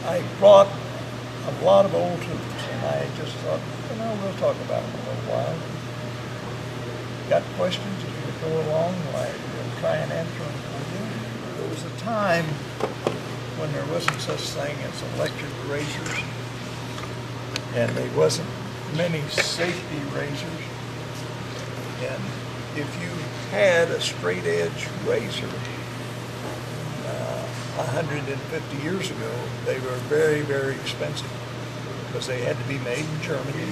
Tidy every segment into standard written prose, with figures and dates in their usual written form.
I brought a lot of old tools, and I just thought, we'll talk about them a little while. Got questions as we go along, we'll try and answer them for you. There was a time when there wasn't such thing as electric razors, and there wasn't many safety razors. And if you had a straight edge razor 150 years ago, they were very, very expensive because they had to be made in Germany,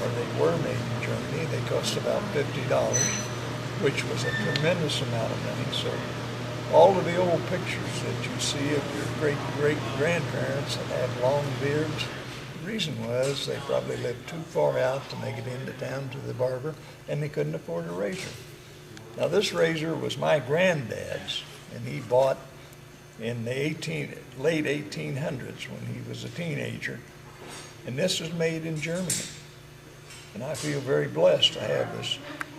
or they were made in Germany. They cost about $50, which was a tremendous amount of money. So all of the old pictures that you see of your great-great-grandparents that had long beards, the reason was they probably lived too far out to make it into town to the barber, and they couldn't afford a razor. Now this razor was my granddad's, and he bought in the late 1800s when he was a teenager, and this was made in Germany. And I feel very blessed to have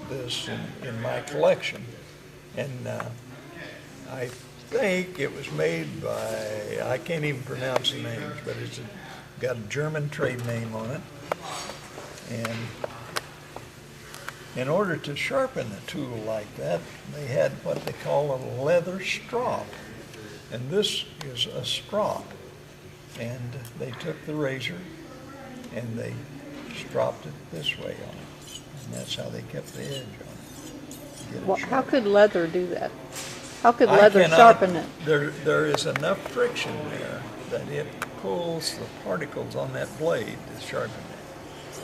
this in my collection. And I think it was made by, I can't even pronounce the names, but it's got a German trade name on it. And in order to sharpen a tool like that, they had what they call a leather strop. And this is a strop. And they took the razor and they stropped it this way on it. And that's how they kept the edge on it. Well, how could leather do that? How could leather sharpen it? There is enough friction there that it pulls the particles on that blade to sharpen it.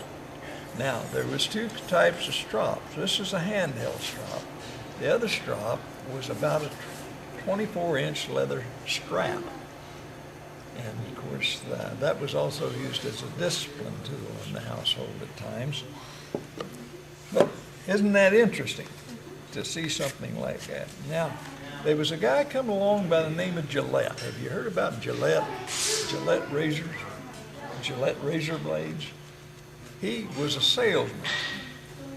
Now, there was two types of strops. This is a handheld strop. The other strop was about a 24-inch leather strap. And of course, that was also used as a discipline tool in the household at times. But isn't that interesting to see something like that? Now, there was a guy come along by the name of Gillette. Have you heard about Gillette? Gillette razors? Gillette razor blades? He was a salesman,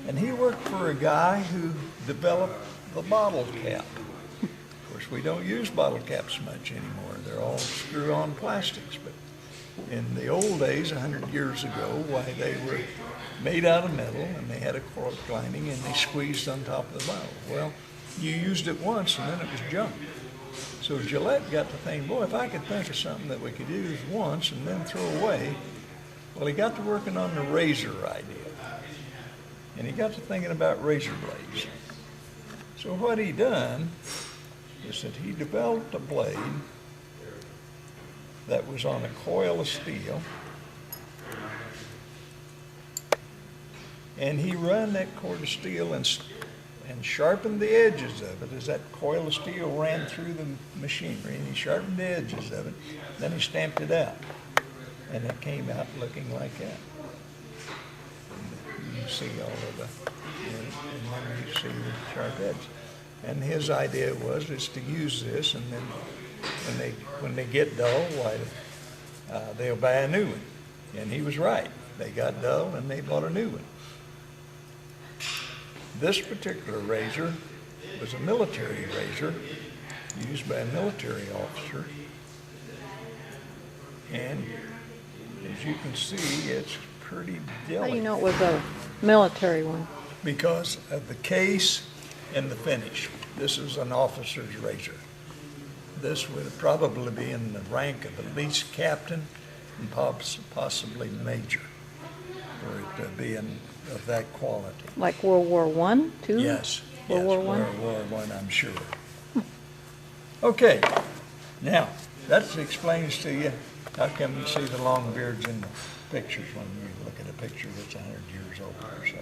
and he worked for a guy who developed the bottle cap. Of course, we don't use bottle caps much anymore. They're all screw-on plastics. But in the old days, 100 years ago, why, they were made out of metal, and they had a cork lining, and they squeezed on top of the bottle. Well, you used it once, and then it was junk. So Gillette got to think, boy, if I could think of something that we could use once and then throw away. Well, he got to working on the razor idea, and he got to thinking about razor blades. So what he done is that he developed a blade that was on a coil of steel, and he run that cord of steel and sharpened the edges of it as that coil of steel ran through the machinery, and he sharpened the edges of it, then he stamped it out, and it came out looking like that. And you see all of and then you see the sharp edge. And his idea is to use this, and then when they get dull, why, they'll buy a new one. And he was right. They got dull, and they bought a new one. This particular razor was a military razor used by a military officer. And as you can see, it's pretty delicate. How do you know it was a military one? Because of the case and the finish. This is an officer's razor. This would probably be in the rank of at least captain and possibly major for it to be of that quality. Like World War I, too? Yes. World War I? World War I, I'm sure. Okay, now that explains to you how come you see the long beards in the pictures when you look at a picture that's 100 years old or so.